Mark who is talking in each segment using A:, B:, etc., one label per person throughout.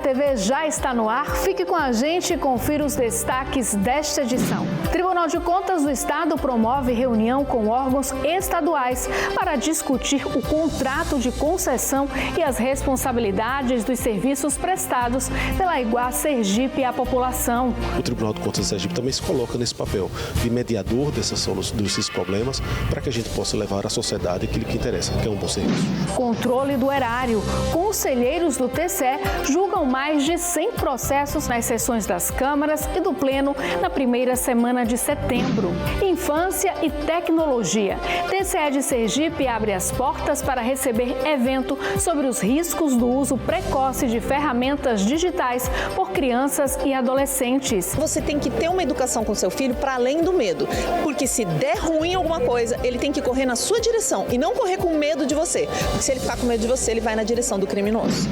A: TV já está no ar. Fique com a gente e confira os destaques desta edição. Tribunal de Contas do Estado promove reunião com órgãos estaduais para discutir o contrato de concessão e as responsabilidades dos serviços prestados pela Iguá Sergipe à população.
B: O Tribunal de Contas de Sergipe também se coloca nesse papel de mediador desses problemas para que a gente possa levar à sociedade aquilo que interessa, que é um bom serviço.
A: Controle do erário. Conselheiros do TCE julgam mais de 100 processos nas sessões das câmaras e do Pleno na primeira semana de setembro. Infância e tecnologia. TCE de Sergipe abre as portas para receber evento sobre os riscos do uso precoce de ferramentas digitais por crianças e adolescentes.
C: Você tem que ter uma educação com seu filho para além do medo, porque se der ruim alguma coisa, ele tem que correr na sua direção e não correr com medo de você, porque se ele ficar com medo de você, ele vai na direção do criminoso.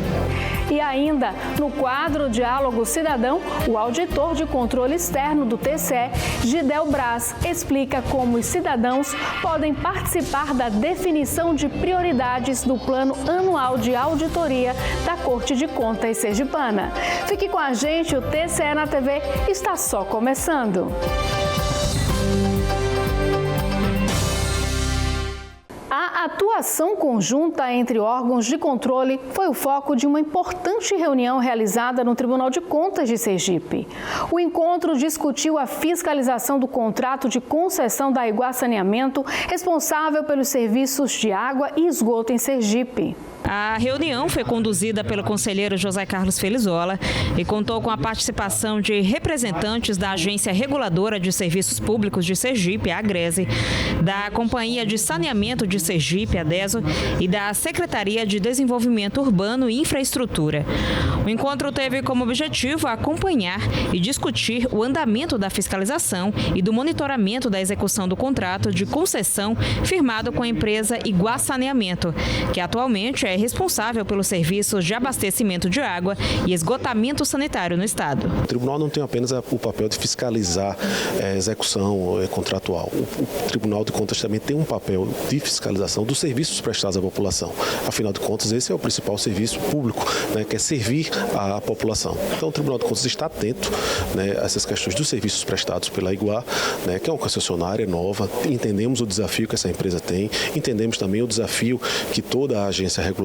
A: E ainda, no quadro Diálogo Cidadão, o auditor de controle externo do TCE, Gidel Braz, explica como os cidadãos podem participar da definição de prioridades do Plano Anual de Auditoria da Corte de Contas Sergipana. Fique com a gente, o TCE na TV está só começando. A atuação conjunta entre órgãos de controle foi o foco de uma importante reunião realizada no Tribunal de Contas de Sergipe. O encontro discutiu a fiscalização do contrato de concessão da Iguá Saneamento, responsável pelos serviços de água e esgoto em Sergipe.
D: A reunião foi conduzida pelo conselheiro José Carlos Felizola e contou com a participação de representantes da Agência Reguladora de Serviços Públicos de Sergipe, a Agrese, da Companhia de Saneamento de Sergipe, a DESO, e da Secretaria de Desenvolvimento Urbano e Infraestrutura. O encontro teve como objetivo acompanhar e discutir o andamento da fiscalização e do monitoramento da execução do contrato de concessão firmado com a empresa Iguá Saneamento, que atualmente é responsável pelos serviços de abastecimento de água e esgotamento sanitário no Estado.
B: O tribunal não tem apenas o papel de fiscalizar a execução contratual. O Tribunal de Contas também tem um papel de fiscalização dos serviços prestados à população. Afinal de contas, esse é o principal serviço público, que é servir à população. Então, o Tribunal de Contas está atento a essas questões dos serviços prestados pela Iguá, que é uma concessionária nova. Entendemos o desafio que essa empresa tem, entendemos também o desafio que toda a agência reguladora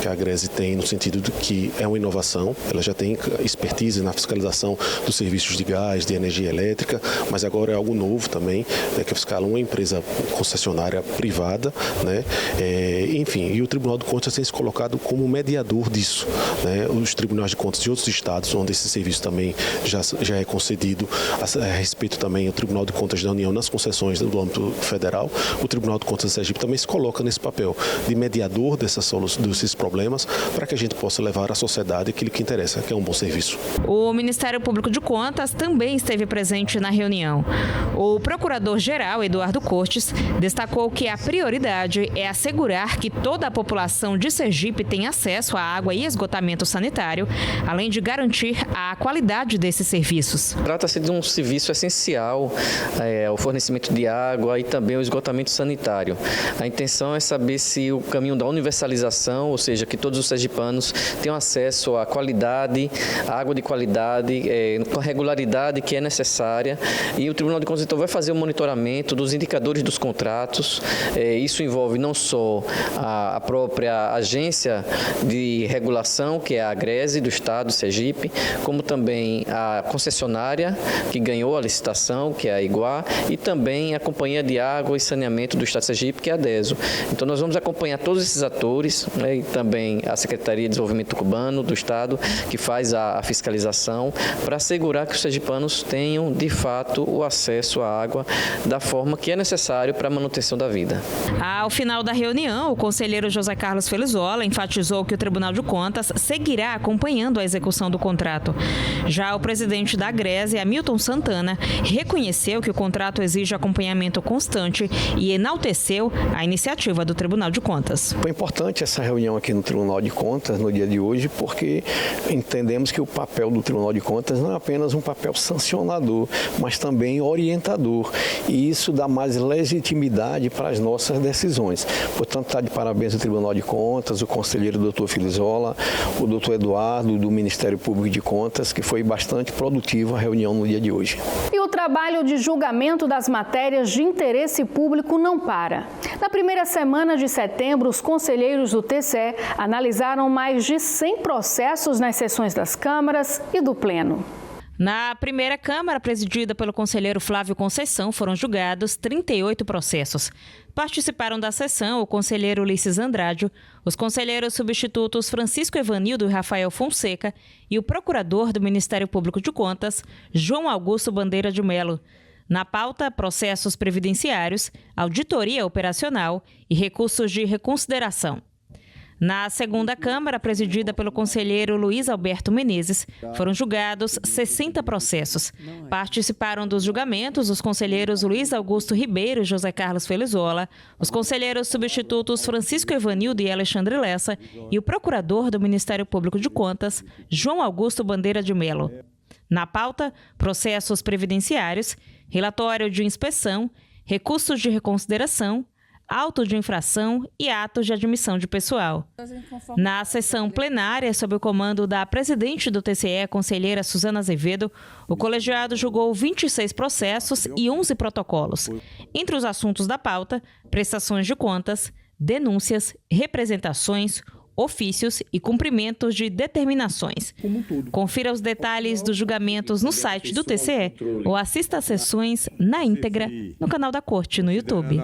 B: que a Agrese tem, no sentido de que é uma inovação. Ela já tem expertise na fiscalização dos serviços de gás, de energia elétrica, mas agora é algo novo também, que fiscaliza uma empresa concessionária privada, enfim, e o Tribunal de Contas tem se colocado como mediador disso. Os tribunais de contas de outros estados, onde esse serviço também já é concedido, a respeito também ao Tribunal de Contas da União nas concessões do âmbito federal, o Tribunal de Contas de Sergipe também se coloca nesse papel de mediador desses problemas para que a gente possa levar à sociedade aquilo que interessa, que é um bom serviço.
D: O Ministério Público de Contas também esteve presente na reunião. O Procurador-Geral, Eduardo Cortes, destacou que a prioridade é assegurar que toda a população de Sergipe tenha acesso à água e esgotamento sanitário, além de garantir a qualidade desses serviços.
E: Trata-se de um serviço essencial, o fornecimento de água e também o esgotamento sanitário. A intenção é saber se o caminho da universalização, ou seja, que todos os sergipanos tenham acesso à qualidade, à água de qualidade, com a regularidade que é necessária. E o Tribunal de Contas então vai fazer o monitoramento dos indicadores dos contratos. Isso envolve não só a própria agência de regulação, que é a Agrese do Estado de Sergipe, como também a concessionária que ganhou a licitação, que é a Iguá, e também a Companhia de Água e Saneamento do Estado de Sergipe, que é a DESO. Então nós vamos acompanhar todos esses atores, e também a Secretaria de Desenvolvimento Urbano do Estado, que faz a fiscalização, para assegurar que os sergipanos tenham, de fato, o acesso à água da forma que é necessário para a manutenção da vida.
D: Ao final da reunião, o conselheiro José Carlos Felizola enfatizou que o Tribunal de Contas seguirá acompanhando a execução do contrato. Já o presidente da Agrese, Hamilton Santana, reconheceu que o contrato exige acompanhamento constante e enalteceu a iniciativa do Tribunal de Contas.
F: Foi importante essa reunião aqui no Tribunal de Contas no dia de hoje, porque entendemos que o papel do Tribunal de Contas não é apenas um papel sancionador, mas também orientador. E isso dá mais legitimidade para as nossas decisões. decisões. Portanto, está de parabéns o Tribunal de Contas, o conselheiro doutor Felizola, o doutor Eduardo, do Ministério Público de Contas, que foi bastante produtiva a reunião no dia de hoje.
A: E o trabalho de julgamento das matérias de interesse público não para. Na primeira semana de setembro, os conselheiros do TCE analisaram mais de 100 processos nas sessões das câmaras e do Pleno.
D: Na primeira Câmara, presidida pelo conselheiro Flávio Conceição, foram julgados 38 processos. Participaram da sessão o conselheiro Ulisses Andrade, os conselheiros substitutos Francisco Evanildo e Rafael Fonseca e o procurador do Ministério Público de Contas, João Augusto Bandeira de Melo. Na pauta, processos previdenciários, auditoria operacional e recursos de reconsideração. Na segunda Câmara, presidida pelo conselheiro Luiz Alberto Menezes, foram julgados 60 processos. Participaram dos julgamentos os conselheiros Luiz Augusto Ribeiro e José Carlos Felizola, os conselheiros substitutos Francisco Evanildo e Alexandre Lessa e o procurador do Ministério Público de Contas, João Augusto Bandeira de Melo. Na pauta, processos previdenciários, relatório de inspeção, recursos de reconsideração, auto de infração e atos de admissão de pessoal. Na sessão plenária, sob o comando da presidente do TCE, conselheira Suzana Azevedo, o colegiado julgou 26 processos e 11 protocolos. Entre os assuntos da pauta, prestações de contas, denúncias, representações, ofícios e cumprimentos de determinações. Confira os detalhes dos julgamentos no site do TCE ou assista às sessões na íntegra no canal da Corte no YouTube.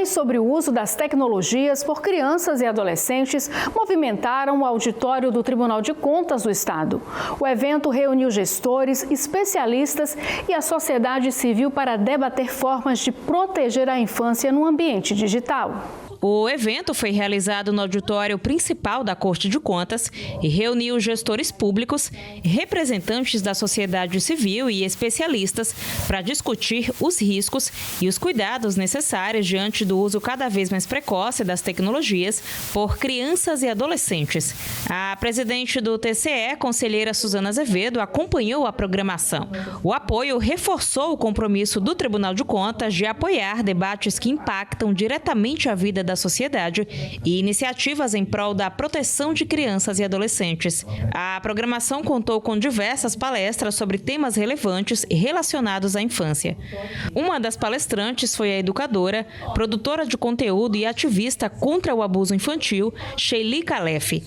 A: Sobre o uso das tecnologias por crianças e adolescentes movimentaram o auditório do Tribunal de Contas do Estado. O evento reuniu gestores, especialistas e a sociedade civil para debater formas de proteger a infância no ambiente digital.
D: O evento foi realizado no auditório principal da Corte de Contas e reuniu gestores públicos, representantes da sociedade civil e especialistas para discutir os riscos e os cuidados necessários diante do uso cada vez mais precoce das tecnologias por crianças e adolescentes. A presidente do TCE, conselheira Suzana Azevedo, acompanhou a programação. O apoio reforçou o compromisso do Tribunal de Contas de apoiar debates que impactam diretamente a vida da sociedade e iniciativas em prol da proteção de crianças e adolescentes. A programação contou com diversas palestras sobre temas relevantes e relacionados à infância. Uma das palestrantes foi a educadora, produtora de conteúdo e ativista contra o abuso infantil, Sheili Calef.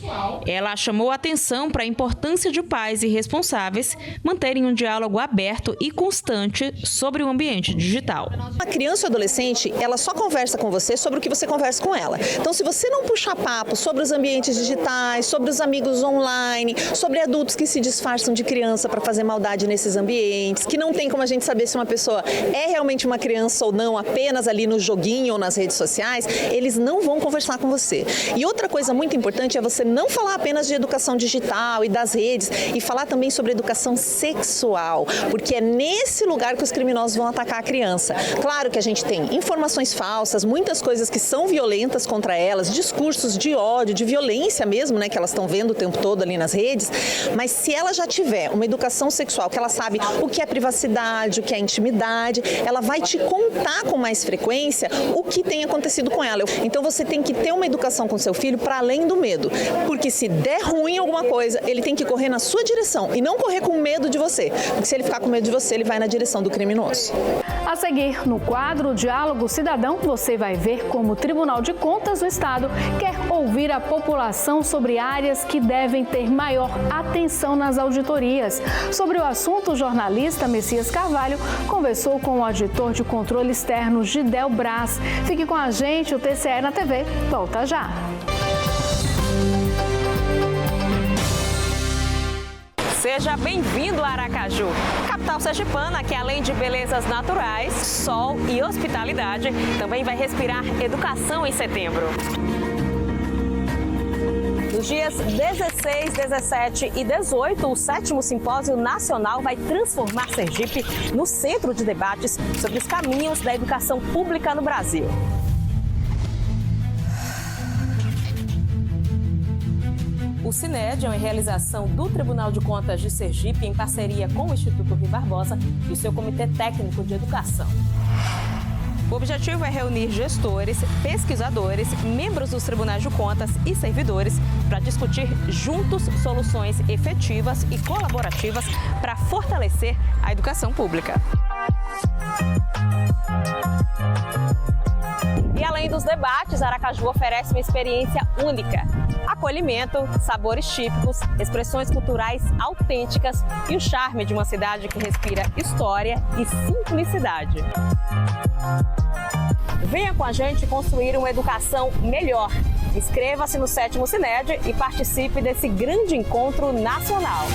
D: Ela chamou a atenção para a importância de pais e responsáveis manterem um diálogo aberto e constante sobre o ambiente digital.
C: A criança ou adolescente, ela só conversa com você sobre o que você conversa com ela. Então, se você não puxar papo sobre os ambientes digitais, sobre os amigos online, sobre adultos que se disfarçam de criança para fazer maldade nesses ambientes, que não tem como a gente saber se uma pessoa é realmente uma criança ou não, apenas ali no joguinho ou nas redes sociais, eles não vão conversar com você. E outra coisa muito importante é você não falar apenas de educação digital e das redes, e falar também sobre educação sexual, porque é nesse lugar que os criminosos vão atacar a criança. Claro que a gente tem informações falsas, muitas coisas que são violentas contra elas, discursos de ódio, de violência mesmo, né, que elas estão vendo o tempo todo ali nas redes, mas se ela já tiver uma educação sexual, que ela sabe o que é privacidade, o que é intimidade, ela vai te contar com mais frequência o que tem acontecido com ela. Então você tem que ter uma educação com seu filho para além do medo, porque se der ruim alguma coisa, ele tem que correr na sua direção e não correr com medo de você, porque se ele ficar com medo de você, ele vai na direção do criminoso.
A: A seguir, no quadro Diálogo Cidadão, você vai ver como o Tribunal de Contas do Estado quer ouvir a população sobre áreas que devem ter maior atenção nas auditorias. Sobre o assunto, o jornalista Messias Carvalho conversou com o auditor de controle externo Gidel Braz. Fique com a gente, o TCE na TV volta já.
G: Seja bem-vindo a Aracaju, capital sergipana que, além de belezas naturais, sol e hospitalidade, também vai respirar educação em setembro. Nos dias 16, 17 e 18, o 7º Simpósio Nacional vai transformar Sergipe no centro de debates sobre os caminhos da educação pública no Brasil. O CINED é uma realização do Tribunal de Contas de Sergipe em parceria com o Instituto Rui Barbosa e o seu Comitê Técnico de Educação. O objetivo é reunir gestores, pesquisadores, membros dos tribunais de contas e servidores para discutir juntos soluções efetivas e colaborativas para fortalecer a educação pública. E além dos debates, Aracaju oferece uma experiência única. Acolhimento, sabores típicos, expressões culturais autênticas e o charme de uma cidade que respira história e simplicidade. Venha com a gente construir uma educação melhor. Inscreva-se no 7º Cined e participe desse grande encontro nacional.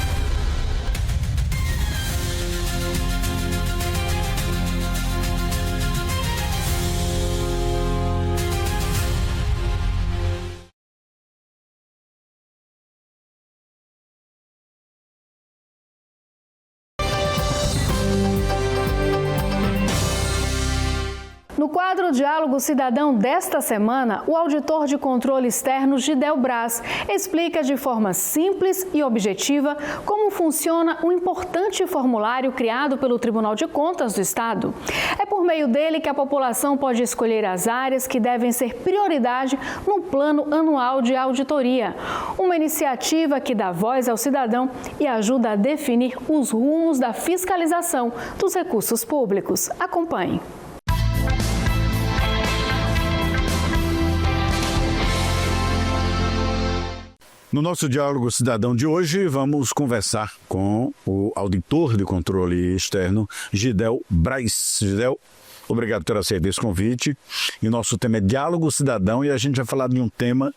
A: No quadro Diálogo Cidadão desta semana, o auditor de controle externo Gidel Braz explica de forma simples e objetiva como funciona um importante formulário criado pelo Tribunal de Contas do Estado. É por meio dele que a população pode escolher as áreas que devem ser prioridade no Plano Anual de Auditoria, uma iniciativa que dá voz ao cidadão e ajuda a definir os rumos da fiscalização dos recursos públicos. Acompanhe.
H: No nosso Diálogo Cidadão de hoje, vamos conversar com o auditor de controle externo, Gidel Braz. Gidel, obrigado por aceitar esse convite. E o nosso tema é Diálogo Cidadão e a gente vai falar de um tema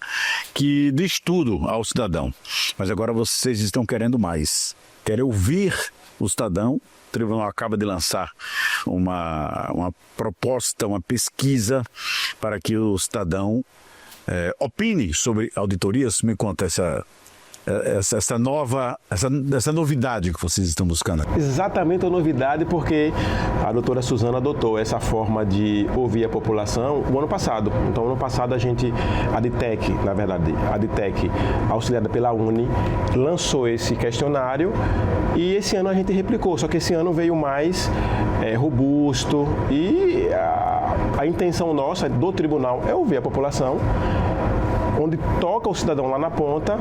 H: que diz tudo ao cidadão. Mas agora vocês estão querendo mais. Querem ouvir o cidadão. O tribunal acaba de lançar uma proposta, uma pesquisa para que o cidadão opine sobre auditorias. Me conta essa novidade que vocês estão buscando.
I: Exatamente a novidade, porque a doutora Suzana adotou essa forma de ouvir a população o ano passado. Então, ano passado, a DITEC, auxiliada pela UNE, lançou esse questionário e esse ano a gente replicou, só que esse ano veio mais robusto e a intenção nossa do tribunal é ouvir a população, onde toca o cidadão lá na ponta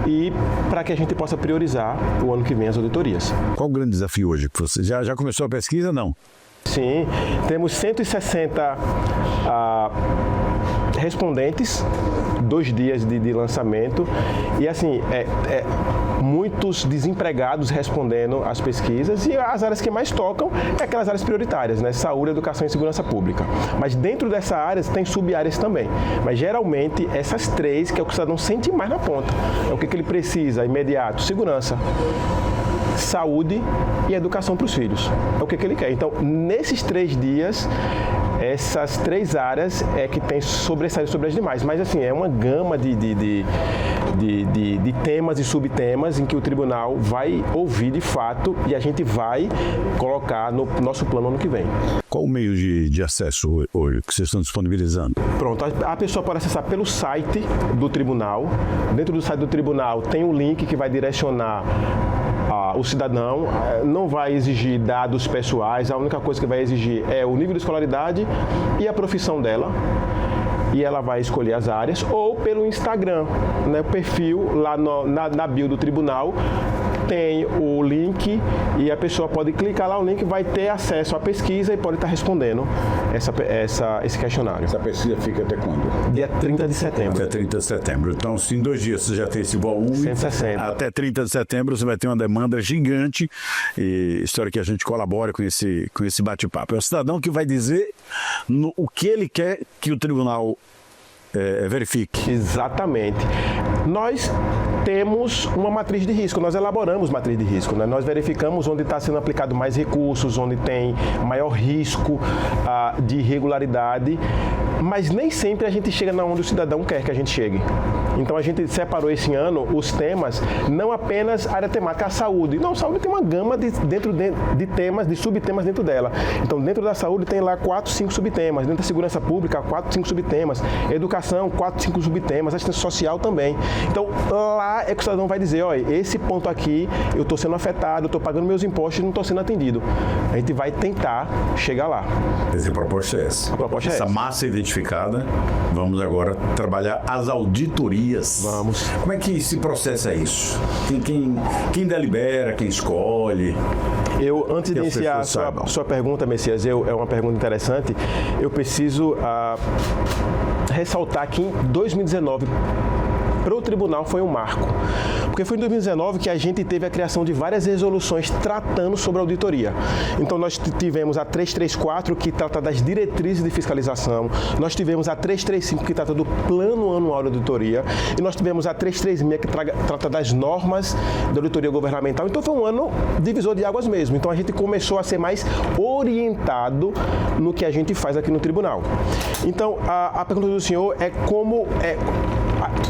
I: e para que a gente possa priorizar o ano que vem as auditorias.
H: Qual o grande desafio hoje? Você já começou a pesquisa, não?
I: Sim, temos 160 respondentes, 2 dias de lançamento e assim, muitos desempregados respondendo às pesquisas e as áreas que mais tocam é aquelas áreas prioritárias, né? Saúde, educação e segurança pública. Mas dentro dessa área tem sub-áreas também. Mas geralmente essas 3 que é o que o cidadão sente mais na ponta. É o que ele precisa, imediato, segurança, saúde e educação para os filhos. É o que ele quer. Então, nesses 3 dias, essas 3 áreas é que tem sobressaído sobre as demais. Mas, assim, é uma gama de temas e subtemas em que o tribunal vai ouvir de fato e a gente vai colocar no nosso plano ano que vem.
H: Qual o meio de acesso hoje que vocês estão disponibilizando?
I: Pronto, a pessoa pode acessar pelo site do tribunal. Dentro do site do tribunal tem um link que vai direcionar o cidadão, não vai exigir dados pessoais, a única coisa que vai exigir é o nível de escolaridade e a profissão dela. E ela vai escolher as áreas, ou pelo Instagram, né, o perfil lá na bio do tribunal, tem o link e a pessoa pode clicar lá no link, vai ter acesso à pesquisa e pode estar respondendo esse questionário.
H: Essa pesquisa fica até quando?
I: Dia 30 de setembro.
H: Até 30 de setembro. Então, se em 2 dias você já tem esse volume,
I: 160.
H: Até 30 de setembro você vai ter uma demanda gigante e espero que a gente colabore com esse bate-papo. É o cidadão que vai dizer o que ele quer que o tribunal verifique.
I: Exatamente. Nós temos uma matriz de risco, nós elaboramos matriz de risco, né? Nós verificamos onde está sendo aplicado mais recursos, onde tem maior risco de irregularidade, mas nem sempre a gente chega onde o cidadão quer que a gente chegue. Então a gente separou esse ano os temas, não apenas área temática, a saúde. Não, a saúde tem uma gama de temas, de subtemas dentro dela. Então dentro da saúde tem lá 4, 5 subtemas, dentro da segurança pública 4, 5 subtemas, educação 4, 5 subtemas, assistência social também. Então lá lá é que o cidadão vai dizer, olha, esse ponto aqui eu estou sendo afetado, eu estou pagando meus impostos e não estou sendo atendido. A gente vai tentar chegar lá.
H: A proposta é essa.
I: A proposta é
H: essa
I: essa.
H: massa identificada, vamos agora trabalhar as auditorias.
I: Vamos.
H: Como é que se processa isso? Quem delibera, quem escolhe?
I: Eu, antes de iniciar a sua pergunta, Messias, é uma pergunta interessante, eu preciso ressaltar que em 2019, para o tribunal foi um marco, porque foi em 2019 que a gente teve a criação de várias resoluções tratando sobre a auditoria. Então nós tivemos a 334, que trata das diretrizes de fiscalização, nós tivemos a 335, que trata do plano anual de auditoria, e nós tivemos a 336, que trata das normas da auditoria governamental. Então foi um ano divisor de águas mesmo. Então a gente começou a ser mais orientado no que a gente faz aqui no tribunal. Então a pergunta do senhor é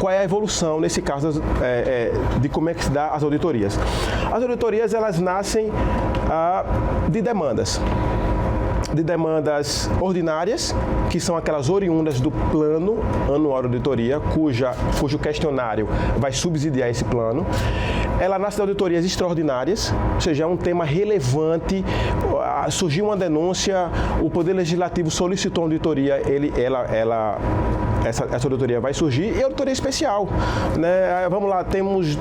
I: qual é a evolução, nesse caso, de como é que se dá as auditorias. As auditorias, elas nascem de demandas ordinárias, que são aquelas oriundas do plano anual de auditoria, cujo questionário vai subsidiar esse plano. Ela nasce de auditorias extraordinárias, ou seja, é um tema relevante, surgiu uma denúncia, o Poder Legislativo solicitou uma auditoria, essa auditoria vai surgir, e a auditoria especial, né? Vamos lá, temos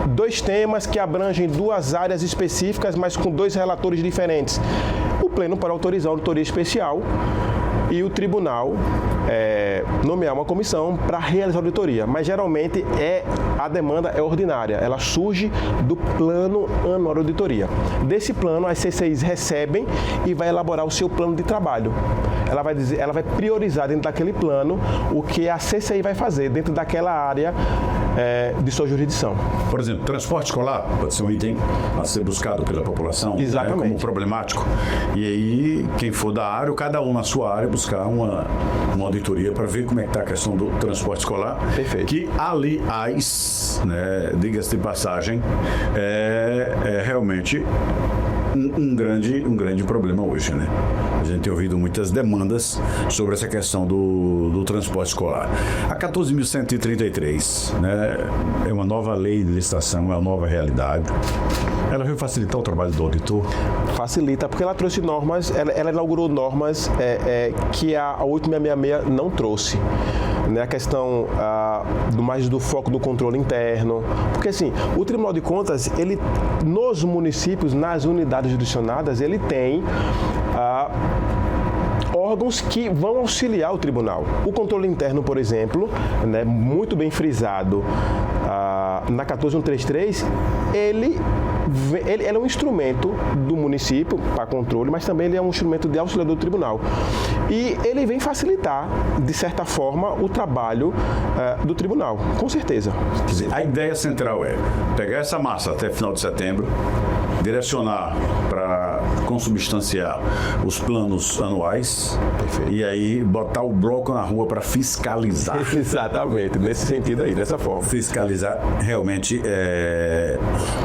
I: 2 temas que abrangem 2 áreas específicas, mas com 2 relatores diferentes. O Pleno pode autorizar a auditoria especial e o tribunal nomear uma comissão para realizar a auditoria, mas geralmente a demanda é ordinária, ela surge do plano anual de auditoria. Desse plano, as CCIs recebem e vai elaborar o seu plano de trabalho. Ela vai priorizar dentro daquele plano o que a CCI vai fazer dentro daquela área de sua jurisdição.
H: Por exemplo, transporte escolar pode ser um item a ser buscado pela população,
I: exatamente,
H: como problemático. E aí, quem for da área, cada um na sua área, buscar uma auditoria para ver como é que está a questão do transporte escolar.
I: Perfeito.
H: Que, aliás, né, diga-se de passagem, é realmente um grande problema hoje, né? A gente tem ouvido muitas demandas sobre essa questão do transporte escolar. A 14.133, né, é uma nova lei de licitação, é uma nova realidade. Ela veio facilitar o trabalho do auditor?
I: Facilita, porque ela trouxe normas, ela inaugurou normas que a 8666 não trouxe. Né, a questão do foco do controle interno, porque assim, o Tribunal de Contas, ele, nos municípios, nas unidades jurisdicionadas, ele tem órgãos que vão auxiliar o tribunal. O controle interno, por exemplo, né, muito bem frisado na 14133, ele é um instrumento do município para controle, mas também ele é um instrumento de auxiliador do tribunal. E ele vem facilitar, de certa forma, o trabalho do tribunal, com certeza.
H: Quer dizer, a ideia central é pegar essa massa até final de setembro, direcionar para consubstanciar os planos anuais. Perfeito. E aí botar o bloco na rua para fiscalizar.
I: Exatamente, nesse sentido aí, dessa forma.
H: Fiscalizar realmente,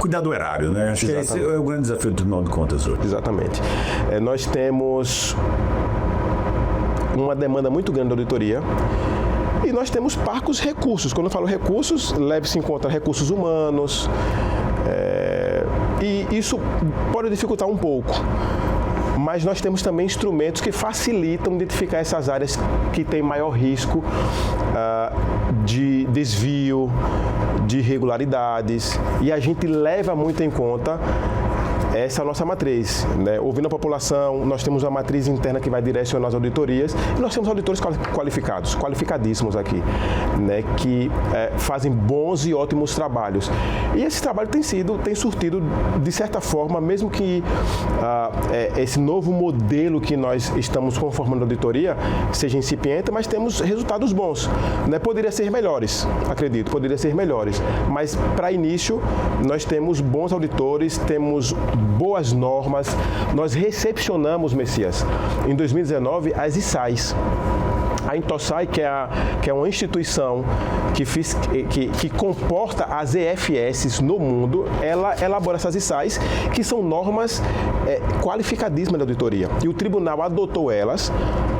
H: cuidar do erário, né? Acho que esse é o grande desafio do Tribunal de Contas hoje.
I: Exatamente. Nós temos uma demanda muito grande da auditoria. E nós temos parcos recursos. Quando eu falo recursos, leve-se em conta recursos humanos. E isso pode dificultar um pouco. Mas nós temos também instrumentos que facilitam identificar essas áreas que têm maior risco de desvio, de irregularidades. E a gente leva muito em conta essa é a nossa matriz, né? Ouvindo a população, nós temos uma matriz interna que vai direcionar as auditorias e nós temos auditores qualificados, qualificadíssimos aqui, né? Que fazem bons e ótimos trabalhos. E esse trabalho tem surtido, de certa forma, mesmo que esse novo modelo que nós estamos conformando a auditoria seja incipiente, mas temos resultados bons, né? Poderia ser melhores, acredito, poderia ser melhores, mas para início nós temos bons auditores, temos boas normas. Nós recepcionamos, Messias, em 2019, as ISAIs. A Intosai, que é uma instituição que comporta as EFS no mundo, ela elabora essas ISAIs, que são normas qualificadíssimas da auditoria. E o tribunal adotou elas,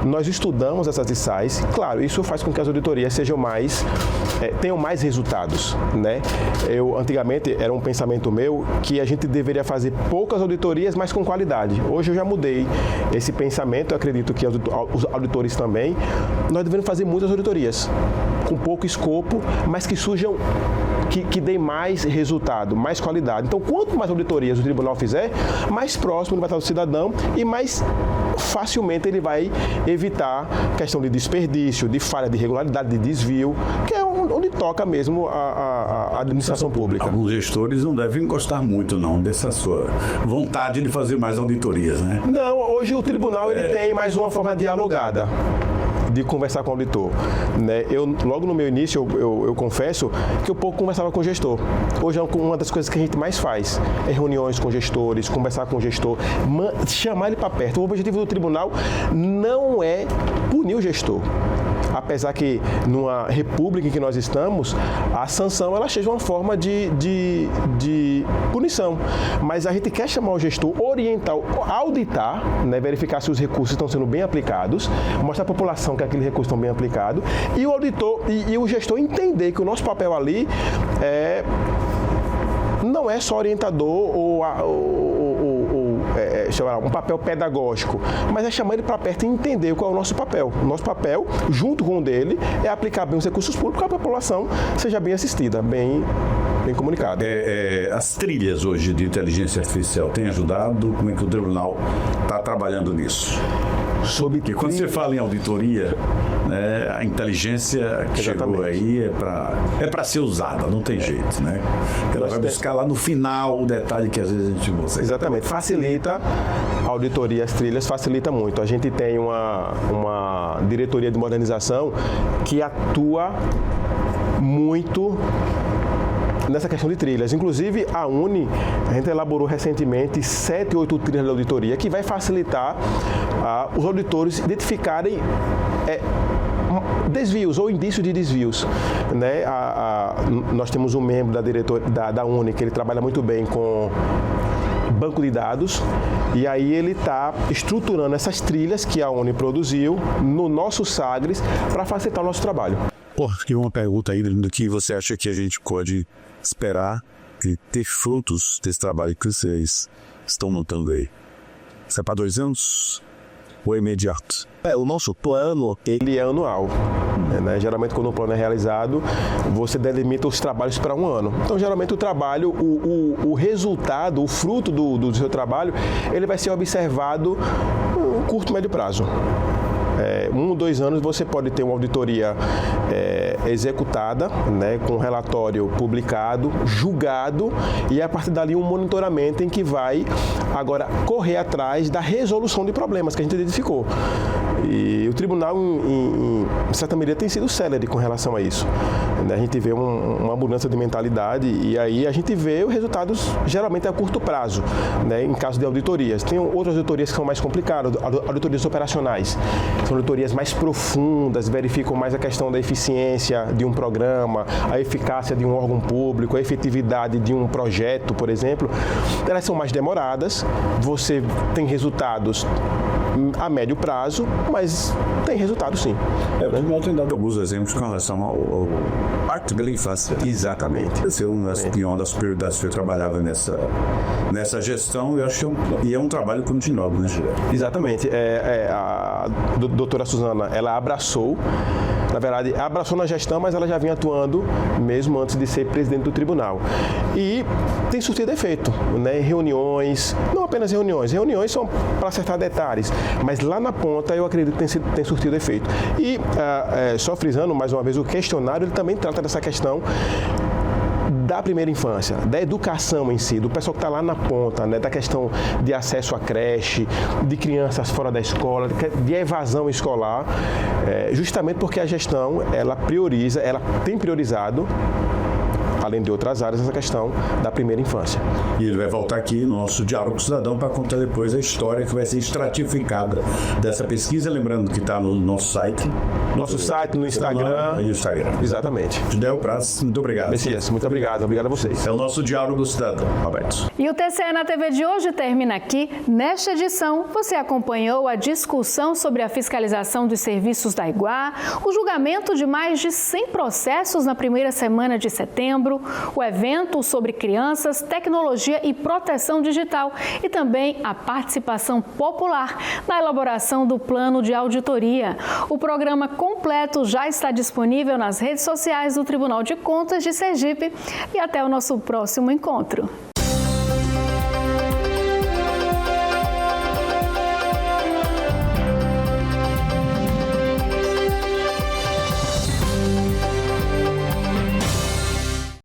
I: nós estudamos essas ISAIs. Claro, isso faz com que as auditorias sejam mais tenham mais resultados, né? Antigamente era um pensamento meu que a gente deveria fazer poucas auditorias, mas com qualidade. Hoje eu já mudei esse pensamento, eu acredito que os auditores também. Nós devemos fazer muitas auditorias, com pouco escopo, mas que surjam, que deem mais resultado, mais qualidade. Então, quanto mais auditorias o tribunal fizer, mais próximo ele vai estar do cidadão e mais facilmente ele vai evitar questão de desperdício, de falha, de irregularidade, de desvio, que é onde toca mesmo a administração pública.
H: Alguns gestores não devem gostar muito, não, dessa sua vontade de fazer mais auditorias, né?
I: Não, hoje o tribunal ele tem mais uma forma dialogada de conversar com o auditor, né? Logo no meu início, eu confesso que eu pouco conversava com o gestor. Hoje é uma das coisas que a gente mais faz, é reuniões com gestores, conversar com o gestor, chamar ele para perto. O objetivo do tribunal não é punir o gestor. Apesar que numa república em que nós estamos, a sanção ela seja uma forma de punição. Mas a gente quer chamar o gestor, orientar, auditar, né, verificar se os recursos estão sendo bem aplicados, mostrar à população que aqueles recursos estão bem aplicados, e o auditor e o gestor entender que o nosso papel ali não é só orientador ou um papel pedagógico, mas é chamar ele para perto e entender qual é o nosso papel. O nosso papel, junto com o dele, é aplicar bem os recursos públicos para que a população seja bem assistida, bem comunicada.
H: As trilhas hoje de inteligência artificial têm ajudado? Como é que o tribunal está trabalhando nisso? Porque quando você fala em auditoria, né, a inteligência que chegou aí é para ser usada, não tem jeito, né? Ela vai buscar lá no final o detalhe que às vezes a gente não consegue.
I: Exatamente. Facilita a auditoria, as trilhas, facilita muito. A gente tem uma diretoria de modernização que atua muito nessa questão de trilhas. Inclusive, a gente elaborou recentemente 7, 8 trilhas de auditoria que vai facilitar os auditores identificarem desvios ou indícios de desvios, né? Nós temos um membro da Uni que ele trabalha muito bem com banco de dados, e aí ele está estruturando essas trilhas que a Uni produziu no nosso Sagres para facilitar o nosso trabalho.
H: Porque uma pergunta aí do que você acha que a gente pode esperar e ter frutos desse trabalho que vocês estão notando aí? Isso é para 2 anos ou é imediato?
I: O nosso plano, ele é anual, né? Geralmente, quando o plano é realizado, você delimita os trabalhos para 1 ano. Então, geralmente, o trabalho, o resultado, o fruto do seu trabalho, ele vai ser observado em curto e médio prazo. 1 ou 2 anos você pode ter uma auditoria executada, né, com relatório publicado, julgado, e a partir dali um monitoramento em que vai agora correr atrás da resolução de problemas que a gente identificou. E o tribunal, em certa medida, tem sido célere com relação a isso. A gente vê uma mudança de mentalidade e aí a gente vê os resultados geralmente a curto prazo, né, em caso de auditorias. Tem outras auditorias que são mais complicadas, auditorias operacionais. São auditorias mais profundas, verificam mais a questão da eficiência de um programa, a eficácia de um órgão público, a efetividade de um projeto, por exemplo. Elas são mais demoradas, você tem resultados a médio prazo, mas tem resultado sim.
H: O tribunal tem dado alguns exemplos com relação ao Pacto pela Infância.
I: Exatamente.
H: Essa é uma das prioridades que eu trabalhava nessa gestão, e acho que é um trabalho continuado, né, Gilberto?
I: Exatamente. A doutora Suzana, ela abraçou, na verdade, abraçou na gestão, mas ela já vinha atuando mesmo antes de ser presidente do tribunal. E tem surtido efeito, né? Reuniões, não apenas reuniões são para acertar detalhes, mas lá na ponta eu acredito que tem surtido efeito. E só frisando mais uma vez, o questionário ele também trata dessa questão da primeira infância, da educação em si, do pessoal que está lá na ponta, né, da questão de acesso à creche, de crianças fora da escola, de evasão escolar, justamente porque a gestão ela tem priorizado além de outras áreas, essa questão da primeira infância.
H: E ele vai voltar aqui no nosso Diálogo Cidadão para contar depois a história que vai ser estratificada dessa pesquisa. Lembrando que está no nosso site.
I: Nosso site, no Instagram. Exatamente.
H: Judeu Praz, muito obrigado.
I: Messias, muito obrigado. Obrigado a vocês.
H: É o nosso Diálogo Cidadão, Roberto.
A: E o TCE na TV de hoje termina aqui. Nesta edição, você acompanhou a discussão sobre a fiscalização dos serviços da Aiguá, o julgamento de mais de 100 processos na primeira semana de setembro, o evento sobre crianças, tecnologia e proteção digital e também a participação popular na elaboração do plano de auditoria. O programa completo já está disponível nas redes sociais do Tribunal de Contas de Sergipe e até o nosso próximo encontro.